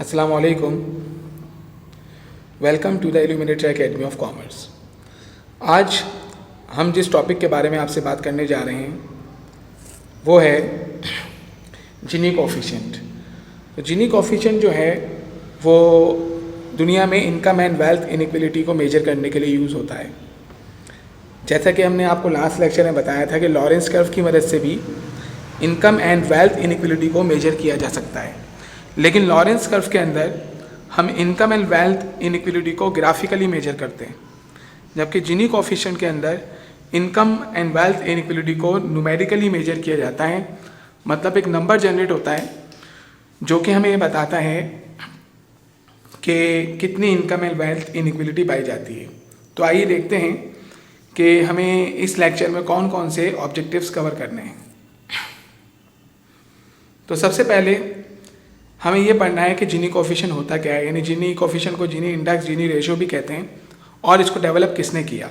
अस्सलाम वालेकुम। Welcome to the Illuminator academy of commerce. आज हम जिस टॉपिक के बारे में आपसे बात करने जा रहे हैं वो है जीनी कोफिशिएंट। तो जीनी कोफिशिएंट जो है वो दुनिया में इनकम एंड वेल्थ इनइक्वलिटी को मेजर करने के लिए यूज़ होता है। जैसा कि हमने आपको लास्ट लेक्चर में बताया था कि लॉरेंस कर्व की मदद से भी इनकम एंड वेल्थ इनइक्वलिटी को मेजर किया जा सकता है, लेकिन लॉरेंस कर्व के अंदर हम इनकम एंड वेल्थ इनइक्वलिटी को ग्राफिकली मेजर करते हैं, जबकि जीनी कोफिशिएंट के अंदर इनकम एंड वेल्थ इनइक्वलिटी को न्यूमेरिकली मेजर किया जाता है। मतलब एक नंबर जनरेट होता है जो कि हमें ये बताता है कि कितनी इनकम एंड वेल्थ इनइक्वलिटी पाई जाती है। तो आइए देखते हैं कि हमें इस लेक्चर में कौन कौन से ऑब्जेक्टिव्स कवर करने हैं। तो सबसे पहले हमें ये पढ़ना है कि जीनी कोफिशिएंट होता क्या है, यानी जीनी कोफिशिएंट को जीनी इंडेक्स, जीनी रेशियो भी कहते हैं, और इसको डेवलप किसने किया।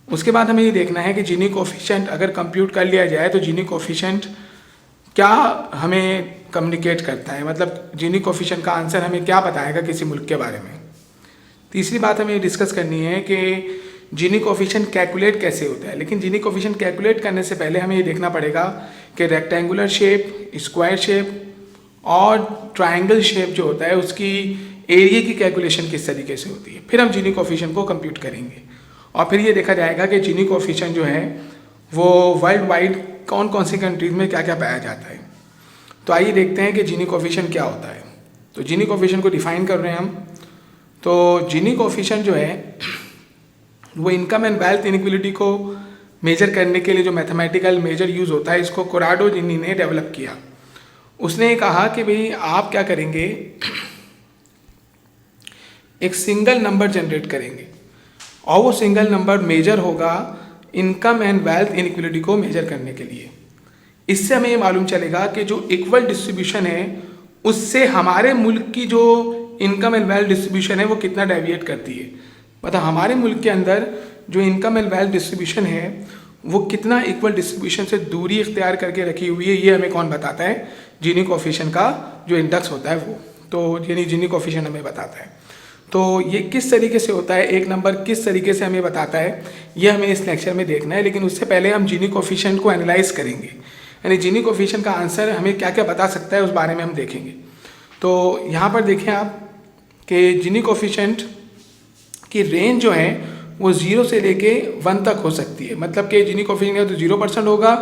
उसके बाद हमें ये देखना है कि जीनी कोफिशिएंट अगर कंप्यूट कर लिया जाए तो जीनी कोफिशिएंट क्या हमें कम्युनिकेट करता है, मतलब जीनी कोफिशिएंट का आंसर हमें क्या बताएगा किसी मुल्क के बारे में। तीसरी बात हमें डिस्कस करनी है कि जीनी कोफिशिएंट कैलकुलेट कैसे होता है, लेकिन जीनी कोफिशिएंट कैलकुलेट करने से पहले हमें ये देखना पड़ेगा कि रेक्टेंगुलर शेप, स्क्वायर शेप और ट्रायंगल शेप जो होता है उसकी एरिया की कैलकुलेशन किस तरीके से होती है। फिर हम जीनी कोफिशिएंट को कंप्यूट करेंगे और फिर ये देखा जाएगा कि जीनी कोफिशिएंट जो है वो वर्ल्ड वाइड कौन कौन सी कंट्रीज में क्या क्या पाया जाता है। तो आइए देखते हैं कि जीनी कोफिशिएंट क्या होता है। तो जीनी कोफिशिएंट को डिफाइन कर रहे हैं हम। तो जीनी कोफिशिएंट जो है वो इनकम एंड वेल्थ इनइक्वलिटी को मेजर करने के लिए जो मैथमेटिकल मेजर यूज़ होता है, इसको कोराडो जीनी ने डेवलप किया। उसने कहा कि भाई आप क्या करेंगे, एक सिंगल नंबर जनरेट करेंगे और वो सिंगल नंबर मेजर होगा इनकम एंड वेल्थ इनइक्वलिटी को मेजर करने के लिए। इससे हमें ये मालूम चलेगा कि जो इक्वल डिस्ट्रीब्यूशन है उससे हमारे मुल्क की जो इनकम एंड वेल्थ डिस्ट्रीब्यूशन है वो कितना डेविएट करती है। मतलब हमारे मुल्क के अंदर जो इनकम एंड वेल्थ डिस्ट्रीब्यूशन है वो कितना इक्वल डिस्ट्रीब्यूशन से दूरी इख्तियार करके रखी हुई है, ये हमें कौन बताता है, जीनी कोफिशिएंट का जो इंडेक्स होता है वो। तो यानी जीनी कोफिशिएंट हमें बताता है। तो ये किस तरीके से होता है, एक नंबर किस तरीके से हमें बताता है, ये हमें इस लेक्चर में देखना है। लेकिन उससे पहले हम जीनी कोफिशिएंट को एनालाइज करेंगे, यानी जीनी कोफिशिएंट का आंसर हमें क्या क्या बता सकता है उस बारे में हम देखेंगे। तो यहाँ पर देखें आप कि जीनी कोफिशिएंट की रेंज जो है वो 0 से लेके 1 तक हो सकती है। मतलब कि जीनी कोफिशिएंट या तो 0% होगा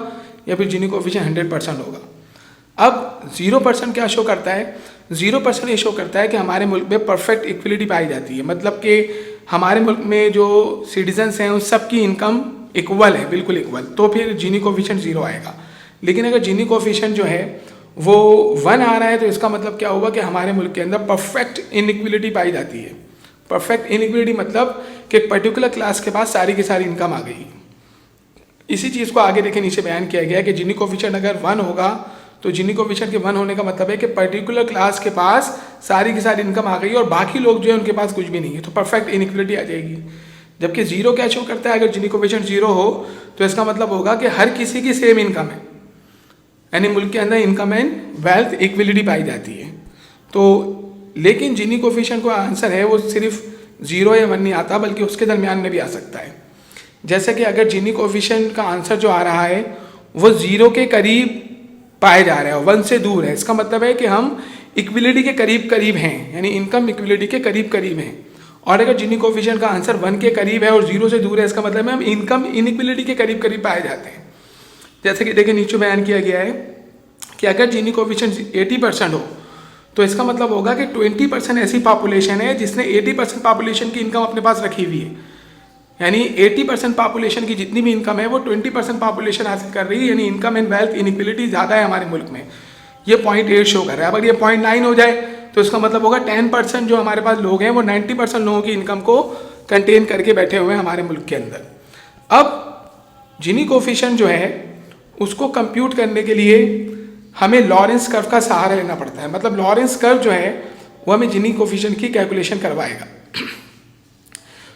या फिर जीनी कोफिशिएंट 100% होगा। अब 0% क्या शो करता है, 0% ये शो करता है कि हमारे मुल्क में परफेक्ट इक्वलिटी पाई जाती है। मतलब कि हमारे मुल्क में जो सिटीजन्स हैं उन सबकी इनकम इक्वल है, बिल्कुल इक्वल, तो फिर जीनी कोफिशिएंट 0 आएगा। लेकिन अगर जीनी कोफिशिएंट जो है वो 1 आ रहा है तो इसका मतलब क्या होगा कि हमारे मुल्क के अंदर परफेक्ट इनइक्वलिटी पाई जाती है। परफेक्ट इनइक्वलिटी मतलब कि एक पर्टिकुलर क्लास के पास सारी की सारी इनकम आ गई। इसी चीज़ को आगे देखें, नीचे बयान किया गया कि जीनी कोफिशिएंट अगर 1 होगा तो जीनी कोफिशिएंट के 1 होने का मतलब है कि पर्टिकुलर क्लास के पास सारी की सारी इनकम आ गई और बाकी लोग जो है उनके पास कुछ भी नहीं है, तो परफेक्ट इनइक्वलिटी आ जाएगी। जबकि 0 क्या शो करता है, अगर जीनी कोफिशिएंट 0 हो तो इसका मतलब होगा कि हर किसी की सेम इनकम है, यानी मुल्क के अंदर इनकम एंड वेल्थ इक्वलिटी पाई जाती है। तो लेकिन जीनी कोफिशिएंट का आंसर है वो सिर्फ 0 या 1 नहीं आता, बल्कि उसके दरमियान में भी आ सकता है। जैसे कि अगर जीनी कोफिशिएंट का आंसर जो आ रहा है वो 0 के करीब पाया जा रहा है, 1 से दूर है, इसका मतलब है कि हम इक्वलिटी के करीब करीब हैं, यानी इनकम इक्वलिटी के करीब करीब हैं। और अगर जीनी कोफिशिएंट का आंसर 1 के करीब है और 0 से दूर है, इसका मतलब है हम इनकम इनइक्वलिटी के करीब करीब पाए जाते हैं। जैसे कि देखिए नीचे बयान किया गया है कि अगर जीनी कोफिशिएंट 80% हो तो इसका मतलब होगा कि 20% ऐसी पॉपुलेशन है जिसने 80% पॉपुलेशन की इनकम अपने पास रखी हुई है। यानी 80% पॉपुलेशन की जितनी भी इनकम है वो 20% पॉपुलेशन हासिल कर रही है, यानी इनकम एंड वेल्थ इनइक्वलिटी ज़्यादा है हमारे मुल्क में। ये 0.8 शो कर रहा है। अगर ये 0.9 हो जाए तो इसका मतलब होगा 10% जो हमारे पास लोग हैं वो 90% लोगों की इनकम को कंटेन करके बैठे हुए हैं हमारे मुल्क के अंदर। अब जीनी कोफिशिएंट जो है उसको कंप्यूट करने के लिए हमें लॉरेंस कर्व का सहारा लेना पड़ता है। मतलब लॉरेंस कर्व जो है वो हमें जीनी कोफिशिएंट की कैलकुलेशन करवाएगा।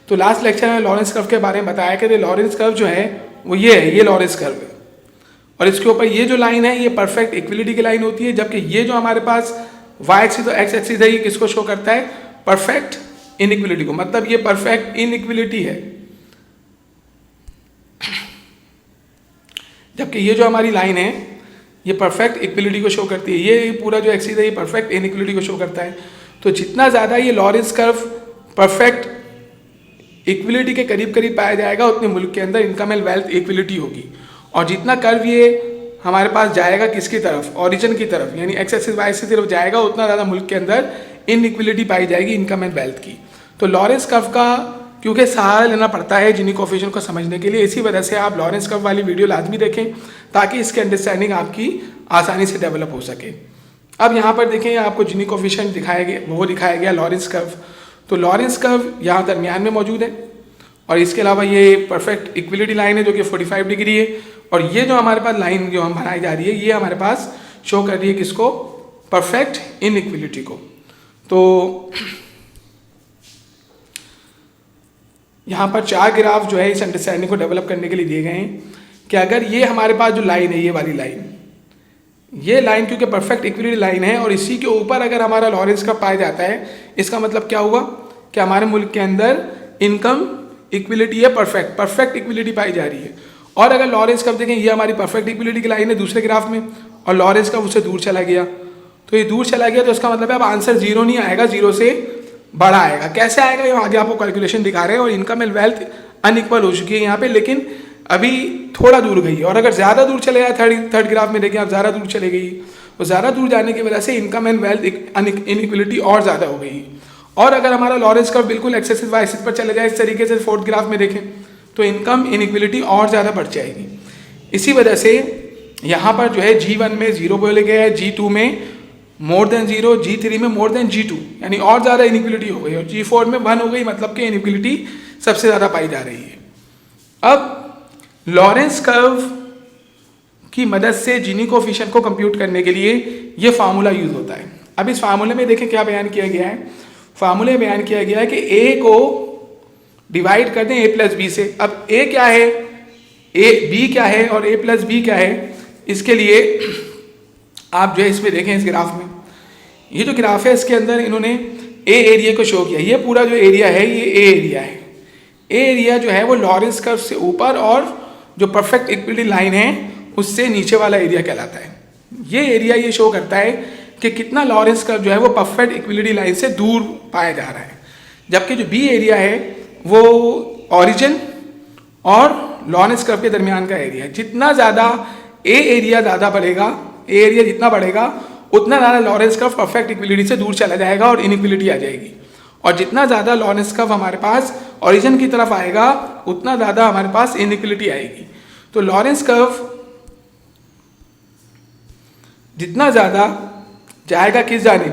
तो लास्ट लेक्चर में लॉरेंस कर्व के बारे में बताया कि लॉरेंस कर्व जो है वो ये है, ये लॉरेंस कर्व है और इसके ऊपर ये जो लाइन है ये परफेक्ट इक्वलिटी की लाइन होती है, जबकि ये जो हमारे पास वाई एक्सिस तो एक्स एक्सिस है, ये किसको शो करता है? परफेक्ट इनइक्वलिटी को, मतलब ये परफेक्ट इनइक्वलिटी है। जबकि ये जो हमारी लाइन है ये परफेक्ट इक्वलिटी को शो करती है, ये पूरा जो एक्सिस है ये परफेक्ट इनइक्वलिटी को शो करता है। तो जितना ज़्यादा ये लॉरेंस कर्व परफेक्ट इक्वलिटी के करीब करीब पाया जाएगा उतने मुल्क के अंदर इनकम एंड वेल्थ इक्वलिटी होगी। और जितना कर्व ये हमारे पास जाएगा किसकी तरफ? ओरिजिन की तरफ, यानी एक्स एक्सिस वाई एक्सिस की तरफ जाएगा, उतना ज़्यादा मुल्क के अंदर इनइक्वलिटी पाई जाएगी इनकम एंड वेल्थ की। तो लॉरेंस कर्व का क्योंकि सहारा लेना पड़ता है जिनी कोफिशिएंट को समझने के लिए, इसी वजह से आप लॉरेंस कर्व वाली वीडियो लाजमी देखें ताकि इसकी अंडरस्टैंडिंग आपकी आसानी से डेवलप हो सके। अब यहाँ पर देखें आपको जिनी कोफिशिएंट दिखाया गया, वो दिखाया गया लॉरेंस कर्व। तो लॉरेंस कर्व यहाँ दरमियान में मौजूद है और इसके अलावा ये परफेक्ट इक्वलिटी लाइन है जो कि 45 डिग्री है। और ये जो हमारे पास लाइन जो हम बनाई जा रही है ये हमारे पास शो कर रही है किसको? परफेक्ट इनइक्वलिटी को। तो यहाँ पर 4 ग्राफ जो है इस अंडरस्टैंडिंग को डेवलप करने के लिए दिए गए हैं कि अगर ये हमारे पास जो लाइन है, ये वाली लाइन, ये लाइन क्योंकि परफेक्ट इक्वलिटी लाइन है और इसी के ऊपर अगर हमारा लॉरेंस कर्व पाया जाता है, इसका मतलब क्या हुआ कि हमारे मुल्क के अंदर इनकम इक्वलिटी है, परफेक्ट इक्वलिटी पाई जा रही है। और अगर लॉरेंस कर्व देखें, ये हमारी परफेक्ट इक्वलिटी की लाइन है दूसरे ग्राफ में और लॉरेंस कर्व उससे दूर चला गया, तो ये दूर चला गया तो इसका मतलब है अब आंसर 0 नहीं आएगा, 0 से बड़ा आएगा। कैसे आएगा ये आगे आपको कैलकुलेशन दिखा रहे हैं। और इनकम एंड वेल्थ अनइक्वल हो चुकी है यहाँ पे, लेकिन अभी थोड़ा दूर गई है। और अगर ज़्यादा दूर चले जाए, थर्ड ग्राफ में देखिए आप ज़्यादा दूर चले गई, तो ज़्यादा दूर जाने की वजह से इनकम एंड वेल्थ इनइक्वलिटी और ज़्यादा हो गई। और अगर हमारा लॉरेंस कर्व बिल्कुल एक्स एक्सिस वाई एक्सिस पर चले जाए इस तरीके से, फोर्थ ग्राफ में देखें, तो इनकम इनइक्वलिटी और ज़्यादा बढ़ जाएगी। इसी वजह से यहाँ पर जो है G1 में 0 बोले गया है, G2 में मोर देन 0, G3 में मोर देन G2, यानी और ज़्यादा इनइक्वलिटी हो गई। और G4 में 1 हो गई, मतलब कि इनइक्वलिटी सबसे ज़्यादा पाई जा रही है। अब लॉरेंस कर्व की मदद से जिनी कोफिशिएंट को कंप्यूट करने के लिए ये फार्मूला यूज होता है। अब इस फार्मूले में देखें क्या बयान किया गया है। फार्मूले में बयान किया गया है कि A को डिवाइड कर दें A प्लस बी से। अब A क्या है, B क्या है और A प्लस बी क्या है, इसके लिए आप जो है इसमें देखें इस ग्राफ में, ये जो ग्राफ है इसके अंदर इन्होंने ए एरिया को शो किया। ये पूरा जो एरिया है ये ए एरिया है। ए एरिया जो है वो लॉरेंस कर्व से ऊपर और जो परफेक्ट इक्वलिटी लाइन है उससे नीचे वाला एरिया कहलाता है। ये एरिया ये शो करता है कि कितना लॉरेंस कर्व जो है वो परफेक्ट इक्वलिटी लाइन से दूर पाया जा रहा है। जबकि जो बी एरिया है वो ओरिजिन और लॉरेंस कर्व के दरमियान का एरिया है। जितना ज़्यादा ए एरिया ज़्यादा बढ़ेगा, ए एरिया जितना बढ़ेगा उतना ज़्यादा लॉरेंस कर्व परफेक्ट इक्वलिटी से दूर चला जाएगा और इनइक्वलिटी आ जाएगी। और जितना ज़्यादा लॉरेंस कर्व हमारे पास ओरिजिन की तरफ आएगा उतना ज़्यादा हमारे पास इनइक्वलिटी आएगी। तो लॉरेंस कर्व जितना ज़्यादा जाएगा किस जानिब,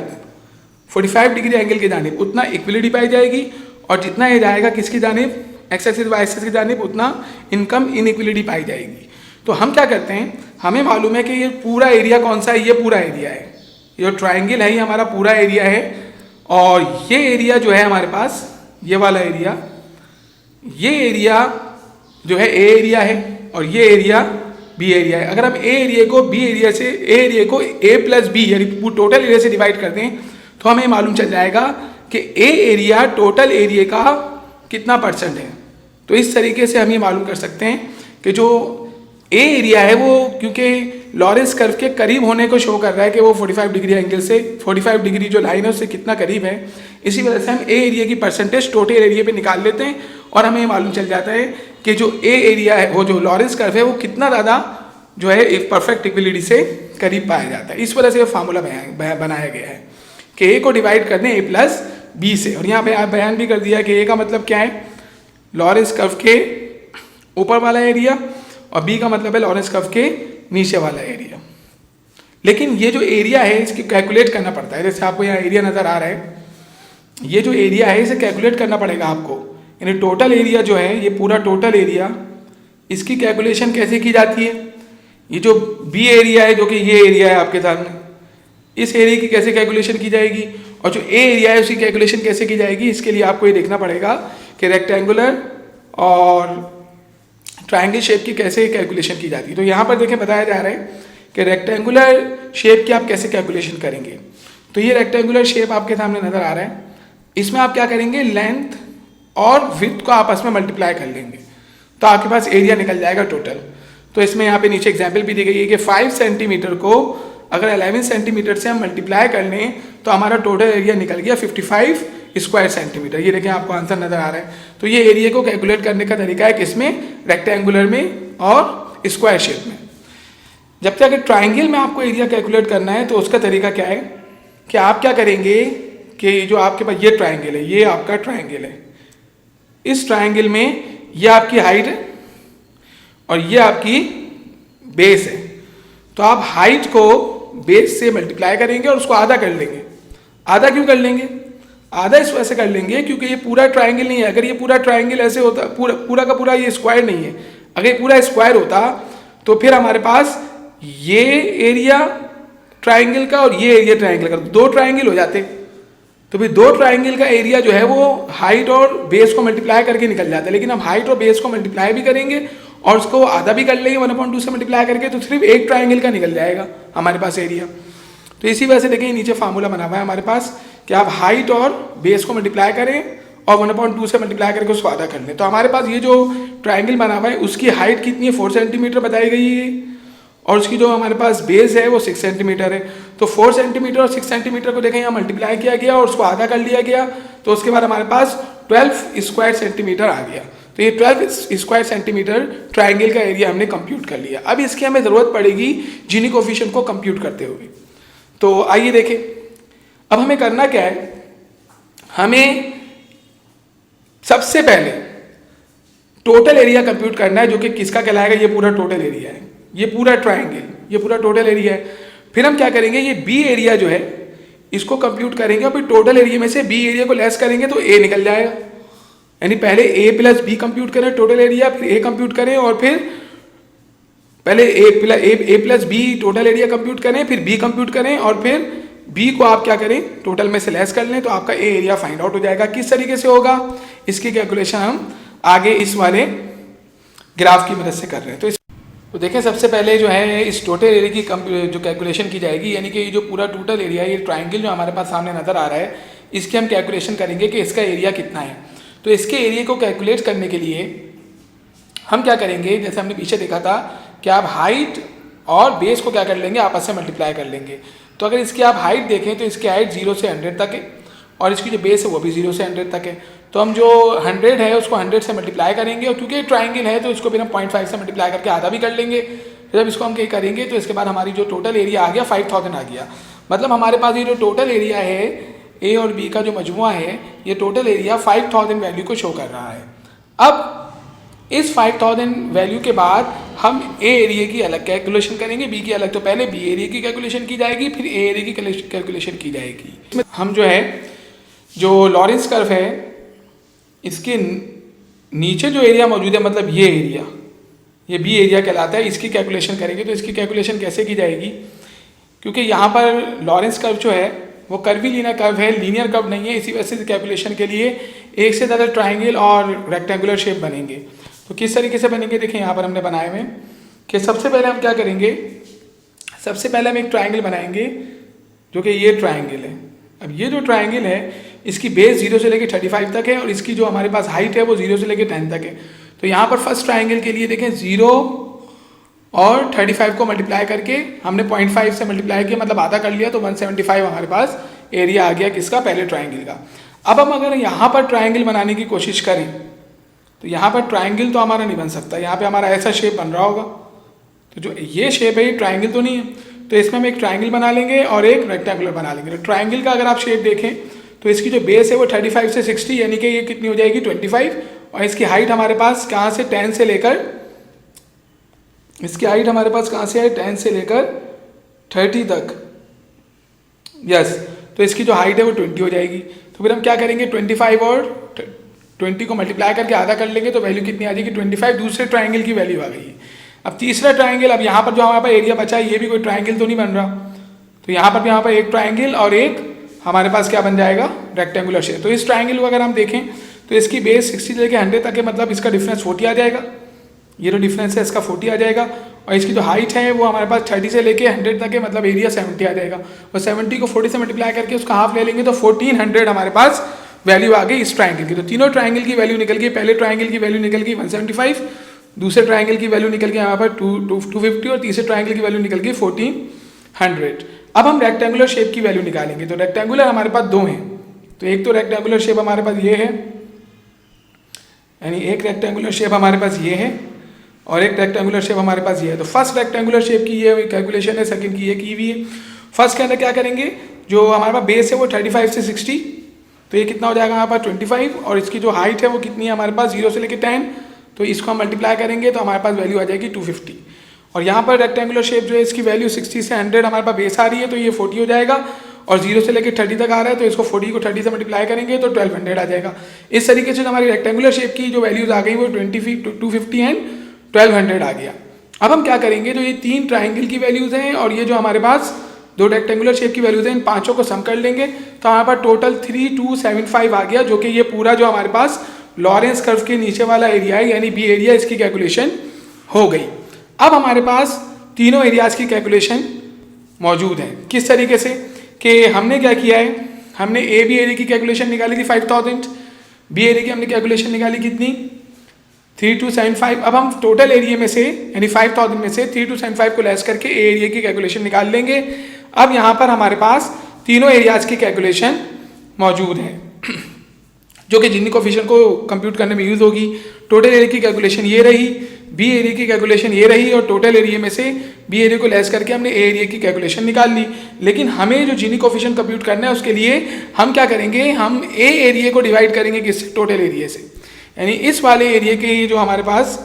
45 डिग्री एंगल की जानिब, उतना इक्वलिटी पाई जाएगी। और जितना ये जाएगा किसकी जानिब, एक्स एक्सिस वाई एक्सिस की जानिब, उतना इनकम इनइक्वलिटी पाई जाएगी। तो हम क्या करते हैं, हमें मालूम है कि ये पूरा एरिया कौन सा है, ये पूरा एरिया है, ये जो ट्राइंगल है ये हमारा पूरा एरिया है। और ये एरिया जो है हमारे पास, ये वाला एरिया, ये एरिया जो है ए एरिया है और ये एरिया बी एरिया है। अगर हम ए एरिया को बी एरिया से, ए एरिया को ए प्लस बी यानी टोटल एरिया से डिवाइड कर दें तो हमें मालूम चल जाएगा कि ए एरिया टोटल एरिया का कितना परसेंट है। तो इस तरीके से हम ये मालूम कर सकते हैं कि जो ए एरिया है वो क्योंकि लॉरेंस कर्व के करीब होने को शो कर रहा है कि वो 45 डिग्री एंगल से, 45 डिग्री जो लाइन है उससे कितना करीब है, इसी वजह से हम ए एरिया की परसेंटेज टोटल एरिया पे निकाल लेते हैं और हमें मालूम चल जाता है कि जो ए एरिया है वो जो लॉरेंस कर्व है वो कितना ज़्यादा जो है एक परफेक्ट इक्वलिटी से करीब पाया जाता है। इस वजह से ये फार्मूला बनाया गया है कि ए को डिवाइड कर दें ए प्लस बी से। और यहाँ पे बयान भी कर दिया कि ए का मतलब क्या है, लॉरेंस कर्व के ऊपर वाला एरिया, और बी का मतलब है लॉरेंस कर्व के नीचे वाला एरिया। लेकिन ये जो एरिया है इसकी कैलकुलेट करना पड़ता है। जैसे आपको यहाँ एरिया नज़र आ रहा है, ये जो एरिया है इसे कैलकुलेट करना पड़ेगा आपको। यानी टोटल एरिया जो है, ये पूरा टोटल एरिया, इसकी कैलकुलेशन कैसे की जाती है। ये जो बी एरिया है जो कि ये एरिया है आपके सामने, इस एरिया की कैसे कैलकुलेशन की जाएगी और जो ए एरिया है उसकी कैलकुलेशन कैसे की जाएगी, इसके लिए आपको ये देखना पड़ेगा कि रेक्टेंगुलर और ट्रायंगल शेप की कैसे कैलकुलेशन की जाती है। तो यहाँ पर देखें बताया जा रहा है कि रेक्टेंगुलर शेप की आप कैसे कैलकुलेशन करेंगे। तो ये रेक्टेंगुलर शेप आपके सामने नज़र आ रहा है। इसमें आप क्या करेंगे, लेंथ और विड्थ को आपस में मल्टीप्लाई कर लेंगे तो आपके पास एरिया निकल जाएगा टोटल। तो इसमें यहाँ पे नीचे एग्जाम्पल भी दी गई है कि 5 सेंटीमीटर को अगर 11 सेंटीमीटर से हम मल्टीप्लाई कर लें तो हमारा टोटल एरिया निकल गया 55 स्क्वायर सेंटीमीटर। ये देखें आपको आंसर नज़र आ रहा है। तो ये एरिया को कैलकुलेट करने का तरीका है किसमें, रेक्टेंगुलर में और स्क्वायर शेप में। जब तक अगर ट्राइंगल में आपको एरिया कैलकुलेट करना है तो उसका तरीका क्या है कि आप क्या करेंगे कि जो आपके पास ये ट्राइंगल है, ये आपका ट्राइंगल है, इस ट्राइंगल में ये आपकी हाइट है और ये आपकी बेस है। तो आप हाइट को बेस से मल्टीप्लाई करेंगे और उसको आधा कर लेंगे। आधा क्यों कर लेंगे, आधा इस वजह से कर लेंगे क्योंकि ये पूरा ट्राइंगल नहीं है। अगर ये पूरा ट्राइंगल ऐसे होता, पूरा का पूरा ये स्क्वायर नहीं है, अगर ये पूरा स्क्वायर होता तो फिर हमारे पास ये एरिया ट्राइंगल का और ये एरिया ट्राइंगल का, दो ट्राइंगल हो जाते। तो फिर दो ट्राइंगल का एरिया जो है वो हाइट और बेस को मल्टीप्लाई करके निकल जाता है। लेकिन हम हाइट और बेस को मल्टीप्लाई भी करेंगे और उसको आधा भी कर लेंगे 1/2 से मल्टीप्लाई करके, तो सिर्फ एक ट्राइंगल का निकल जाएगा हमारे पास एरिया। तो इसी वजह से देखिए नीचे फार्मूला बना हुआ है हमारे पास कि आप हाइट और बेस को मल्टीप्लाई करें और 1/2 से मल्टीप्लाई करके उसको आधा कर लें। तो हमारे पास ये जो ट्राइंगल बना हुआ है उसकी हाइट कितनी है, 4 सेंटीमीटर बताई गई है और उसकी जो हमारे पास बेस है वो 6 सेंटीमीटर है। तो 4 सेंटीमीटर और 6 सेंटीमीटर को देखें यहाँ मल्टीप्लाई किया गया और उसको आधा कर लिया गया, तो उसके बाद हमारे पास 12 स्क्वायर सेंटीमीटर आ गया। तो ये 12 स्क्वायर सेंटीमीटर ट्राइंगल का एरिया हमने कंप्यूट कर लिया। अब इसकी हमें ज़रूरत पड़ेगी जीनी कोफिशिएंट को कंप्यूट करते हुए। तो आइए देखें अब हमें करना क्या है। हमें सबसे पहले टोटल एरिया कंप्यूट करना है जो कि किसका कहलाएगा, ये पूरा टोटल एरिया है, ये पूरा ट्राइंगल, ये पूरा टोटल एरिया है। फिर हम क्या करेंगे, ये बी एरिया जो है इसको कंप्यूट करेंगे और फिर टोटल एरिया में से बी एरिया को लेस करेंगे तो ए निकल जाएगा। यानी पहले ए प्लस बी कंप्यूट करें टोटल एरिया, फिर ए कंप्यूट करें और फिर पहले a plus b total area compute करें, फिर बी कंप्यूट करें और फिर बी को आप क्या करें टोटल में से लेस कर लें तो आपका ए एरिया फाइंड आउट हो जाएगा। किस तरीके से होगा इसकी कैलकुलेशन हम आगे इस वाले ग्राफ की मदद से कर रहे हैं। तो देखें सबसे पहले जो है इस टोटल एरिया की जो कैलकुलेशन की जाएगी, यानी कि ये जो पूरा टोटल एरिया है, ये ट्राइंगल जो हमारे पास सामने नज़र आ रहा है, इसकी हम कैलकुलेशन करेंगे कि इसका एरिया कितना है। तो इसके एरिया को कैलकुलेट करने के लिए हम क्या करेंगे, जैसे हमने पीछे देखा था कि आप हाइट और बेस को क्या कर लेंगे, आपस में मल्टीप्लाई कर लेंगे। तो अगर इसकी आप हाइट देखें तो इसकी हाइट 0 से 100 तक है और इसकी जो बेस है वो भी 0 से 100 तक है। तो हम जो 100 है उसको 100 से मल्टीप्लाई करेंगे और क्योंकि ट्राइंगल है तो इसको फिर हम 0.5 से मल्टीप्लाई करके आधा भी कर लेंगे। फिर जब इसको हम क्या करेंगे तो इसके बाद हमारी जो टोटल एरिया आ गया 5000 आ गया। मतलब हमारे पास ये जो टोटल एरिया है ए और बी का जो मजमुआ है, ये टोटल एरिया 5000 वैल्यू को शो कर रहा है। अब इस 5000 वैल्यू के बाद हम ए एरिया की अलग कैलकुलेशन करेंगे, बी की अलग। तो पहले बी एरिया की कैलकुलेशन की जाएगी, फिर ए एरिया की कैलकुलेशन की जाएगी। इसमें हम जो है जो लॉरेंस कर्व है इसके नीचे जो एरिया मौजूद है, मतलब ये एरिया, ये बी एरिया कहलाता है, इसकी कैलकुलेशन करेंगे। तो इसकी कैलकुलेशन कैसे की जाएगी, क्योंकि यहाँ पर लॉरेंस कर्व जो है वो कर्वीलिनियर कर्व है, लीनियर कर्व नहीं है। इसी वजह से कैलकुलेशन के लिए एक से ज़्यादा ट्राइंगल और रेक्टेंगुलर शेप बनेंगे। तो किस तरीके से बनेंगे देखें यहाँ पर हमने बनाए हुए कि सबसे पहले हम क्या करेंगे, सबसे पहले हम एक ट्राइंगल बनाएंगे जो कि ये ट्राइंगल है। अब ये जो ट्राइंगल है इसकी बेस 0 से लेकर 35 तक है और इसकी जो हमारे पास हाइट है वो 0 से लेकर 10 तक है। तो यहाँ पर फर्स्ट ट्राइंगल के लिए देखें 0 और 35 को मल्टीप्लाई करके हमने 0.5 से मल्टीप्लाई किया, मतलब आधा कर लिया, तो 175 हमारे पास एरिया आ गया किसका, पहले ट्राइंगल का। अब हम अगर यहाँ पर ट्राइंगल बनाने की कोशिश करें तो यहाँ पर ट्राइंगल तो हमारा नहीं बन सकता, यहाँ पे हमारा ऐसा शेप बन रहा होगा। तो जो ये शेप है ये ट्राइंगल तो नहीं है, तो इसमें हम एक ट्राइंगल बना लेंगे और एक रेक्टेंगुलर बना लेंगे। तो ट्राइंगल का अगर आप शेप देखें तो इसकी जो बेस है वो 35 से 60, यानी कि ये कितनी हो जाएगी 25, और इसकी हाइट हमारे पास कहाँ से 10 से लेकर, इसकी हाइट हमारे पास कहाँ से है 10 से लेकर 30 तक, यस। तो इसकी जो हाइट है वो 20 हो जाएगी। तो फिर हम क्या करेंगे 25 और 20 को मल्टीप्लाई करके आधा कर लेंगे तो वैल्यू कितनी आ जाएगी 25। दूसरे ट्राइंगल की वैल्यू आ गई है। अब तीसरा ट्राइंगल, अब यहाँ पर जो हमारे पास एरिया बचा है ये भी कोई ट्राइंगल तो नहीं बन रहा, तो यहाँ पर एक ट्राइंगल और एक हमारे पास क्या बन जाएगा, रेक्टेंगुलर शेप। तो इस ट्राइंगल को अगर हम देखें तो इसकी बेस 60 से लेकर 100 तक है, मतलब इसका डिफरेंस 40 आ जाएगा। ये जो डिफरेंस है इसका 40 आ जाएगा और इसकी जो हाइट है वो हमारे पास 30 से लेके 100 तक है, मतलब एरिया 70 आ जाएगा। और 70 को 40 से मल्टीप्लाई करके उसका हाफ ले लेंगे तो 1400 हमारे पास वैल्यू आ गई इस ट्राइंगल की। तो तीनों ट्राइंगल की वैल्यू निकल गई। पहले ट्राइंगल की वैल्यू निकल गई 175, दूसरे ट्राइंगल की वैल्यू निकल गई यहाँ पर 250 और तीसरे ट्राइंगल की वैल्यू निकल गई 1400। अब हम रेक्टेंगुलर शेप की वैल्यू निकालेंगे। तो रेक्टेंगुलर हमारे पास दो हैं, तो एक तो रेक्टेंगुलर शेप हमारे पास ये है, यानी एक रेक्टेंगुलर शेप हमारे पास ये है और एक रेक्टेंगुलर शेप हमारे पास ये है। तो फर्स्ट रेक्टेंगुलर शेप की ये कैलकुलेशन है, सेकंड की ये की हुई है। फर्स्ट के अंदर क्या करेंगे, जो हमारे पास बेस है वो 35 से 60, तो ये कितना हो जाएगा हमारे पास 25, और इसकी जो हाइट है वो कितनी है हमारे पास 0 से लेकर 10, तो इसको हम मल्टीप्लाई करेंगे तो हमारे पास वैल्यू आ जाएगी 250। और यहाँ पर रेक्टेंगुलर शेप जो है इसकी वैल्यू 60 से 100 हमारे पास बेस आ रही है, तो ये 40 हो जाएगा, और 0 से लेकर 30 तक आ रहा है, तो इसको 40 को 30 से मल्टीप्लाई करेंगे तो 1200 आ जाएगा। इस तरीके से हमारी रेक्टेंगुलर शेप की जो वैल्यूज आ गई वो 250 एंड 1200 आ गया। अब हम क्या करेंगे, जो ये तीन ट्राइंगल की वैल्यूज हैं और ये जो हमारे पास दो रेक्टेंगुलर शेप की वैल्यूज हैं, इन पांचों को सम कर लेंगे तो हमारे पास टोटल 3275 आ गया, जो कि ये पूरा जो हमारे पास लॉरेंस कर्व के नीचे वाला एरिया है यानी बी एरिया, इसकी कैलकुलेशन हो गई। अब हमारे पास तीनों एरियाज की कैलकुलेशन मौजूद है। किस तरीके से कि हमने क्या किया है, हमने ए बी एरिया की कैलकुलेशन निकाली थी 5000, बी एरिया की हमने कैलकुलेशन निकाली कितनी 3275। अब हम टोटल एरिया में से यानी 5000 में से 3275 को लेस करके ए एरिया की कैलकुलेशन निकाल लेंगे। अब यहाँ पर हमारे पास तीनों एरियाज की कैलकुलेशन मौजूद है जो कि जिनी कोफिशिएंट को कंप्यूट करने में यूज होगी। टोटल एरिया की कैलकुलेशन ये रही, बी एरिया की कैलकुलेशन ये रही, और टोटल एरिया में से बी एरिया को लेस करके हमने ए एरिया की कैलकुलेशन निकाल ली। लेकिन हमें जो जिनी कोफिशिएंट कंप्यूट करना है उसके लिए हम क्या करेंगे, हम ए एरिया को डिवाइड करेंगे किससे, टोटल एरिया से, यानी इस वाले एरिया की जो हमारे पास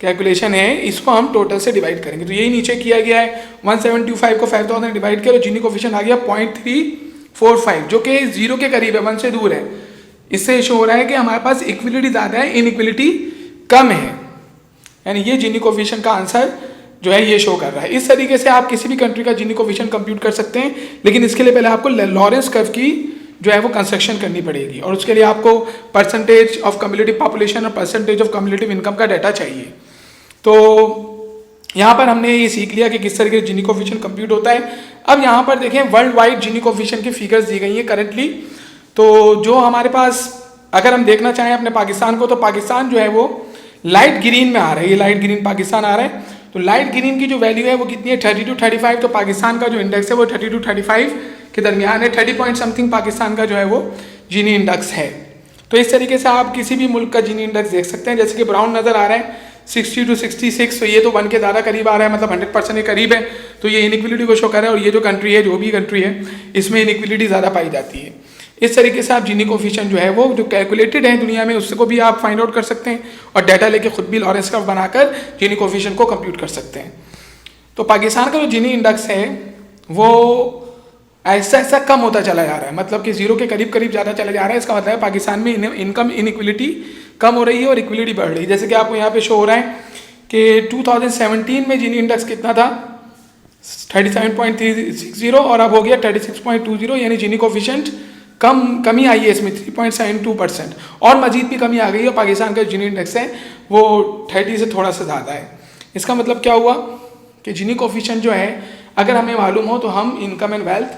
कैलकुलेशन है इसको हम टोटल से डिवाइड करेंगे। तो यही नीचे किया गया है, 1725 को 5000 डिवाइड किया, जिनी कोफिशिएंट आ गया 0.345, जो कि 0 के करीब है, 1 से दूर है। इससे शो हो रहा है कि हमारे पास इक्विलिटी ज़्यादा है, इनइक्विलिटी कम है, यानी ये जिनी कोफिशिएंट का आंसर जो है ये शो कर रहा है। इस तरीके से आप किसी भी कंट्री का जिनी कोफिशिएंट कंप्यूट कर सकते हैं, लेकिन इसके लिए पहले आपको लॉरेंस कर्व की जो है वो कंस्ट्रक्शन करनी पड़ेगी, और उसके लिए आपको परसेंटेज ऑफ कम्युलेटिव पॉपुलेशन और परसेंटेज ऑफ कम्युलेटिव इनकम का डाटा चाहिए। तो यहाँ पर हमने ये सीख लिया कि किस तरीके से जिनी कोफिशिएंट कंप्यूट होता है। अब यहाँ पर देखें वर्ल्ड वाइड जिनी कोफिशिएंट की फिगर्स दी गई हैं करेंटली। तो जो हमारे पास अगर हम देखना चाहें अपने पाकिस्तान को, तो पाकिस्तान जो है वो लाइट ग्रीन में आ रहा है, ये लाइट ग्रीन पाकिस्तान आ रहा है। तो लाइट ग्रीन की जो वैल्यू है वो कितनी है 30 to 35, तो पाकिस्तान का जो इंडेक्स है वो 30 to 35 के दरमियान है, 30 पॉइंट समथिंग पाकिस्तान का जो है वो जीनी इंडेक्स है। तो इस तरीके से आप किसी भी मुल्क का जीनी इंडेक्स देख सकते हैं। जैसे कि ब्राउन नज़र आ रहा है 60 to 66, तो ये तो 1 के ज़्यादा करीब आ रहा है, मतलब 100% के करीब है, तो ये इनइक्विलिटी को शो कर रहा है। और ये जो कंट्री है, जो भी कंट्री है, इसमें इनइक्विलिटी ज़्यादा पाई जाती है। इस तरीके से आप जिनी कोफिशिएंट जो है वो जो कैलकुलेटेड है दुनिया में, उसको भी आप फाइंड आउट कर सकते हैं, और डाटा लेके खुद भी लॉरेंस कर्व बनाकर जिनी कोफिशिएंट को कंप्यूट कर सकते हैं। तो पाकिस्तान का जो जिनी इंडेक्स है वो ऐसा ऐसा कम होता चला जा रहा है, मतलब कि 0 के करीब करीब ज़्यादा चला जा रहा है। इसका मतलब है पाकिस्तान में इनकम इनइक्विलिटी कम हो रही है और इक्विलिटी बढ़ रही है। जैसे कि आपको यहाँ पे शो हो रहा है कि 2017 में जिनी इंडेक्स कितना था 37.360, और अब हो गया 36.20, यानी जिनी कोफिशिएंट कमी आई है इसमें 3.72%, और मजीद भी कमी आ गई है। पाकिस्तान का जिनी इंडेक्स है वो 30 से थोड़ा सा ज़्यादा है। इसका मतलब क्या हुआ कि जिनी कोफिशिएंट जो है अगर हमें मालूम हो तो हम इनकम एंड वेल्थ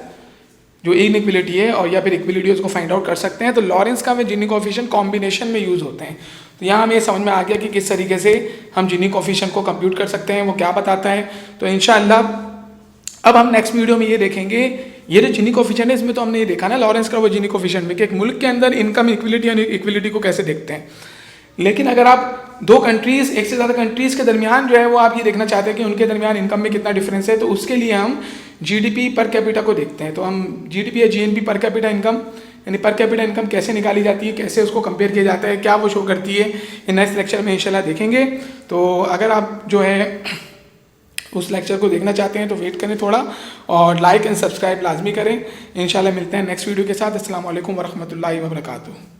जो इनइक्विलिटी है और या फिर इक्विलिटी उसको फाइंड आउट कर सकते हैं। तो लॉरेंस का जिनी कोफिशिएंट कॉम्बिनेशन में यूज़ होते हैं। तो यहाँ हमें समझ में आ गया कि किस तरीके से हम जिनी कोफिशिएंट को कंप्यूट कर सकते हैं, वो क्या बताता है। तो इंशाअल्लाह अब हम नेक्स्ट वीडियो में ये देखेंगे, ये जो जिनी कोफिशिएंट है इसमें तो हमने ये देखा ना लॉरेंस का वो जिनी कोफिशिएंट में कि एक मुल्क के अंदर इनकम इक्विलिटी और इक्विलिटी को कैसे देखते हैं। लेकिन अगर आप दो कंट्रीज़, एक से ज़्यादा कंट्रीज़ के दरमियान जो है वो आप ये देखना चाहते हैं कि उनके दरमियान इनकम में कितना डिफरेंस है, तो उसके लिए हम जीडीपी पर कैपिटा को देखते हैं। तो हम जीडीपी या जीएनपी पर कैपिटा इनकम, यानी पर कैपिटा इनकम कैसे निकाली जाती है, कैसे उसको कंपेयर किया जाता है, क्या वो शो करती है, ये नेक्स्ट लेक्चर में इंशाल्लाह देखेंगे। तो अगर आप जो है उस लेक्चर को देखना चाहते हैं तो वेट करें थोड़ा, और लाइक एंड सब्सक्राइब लाजमी करें। इंशाल्लाह मिलते हैं नेक्स्ट वीडियो के साथ। अस्सलाम वालेकुम वरहमतुल्लाहि वबरकातुहू।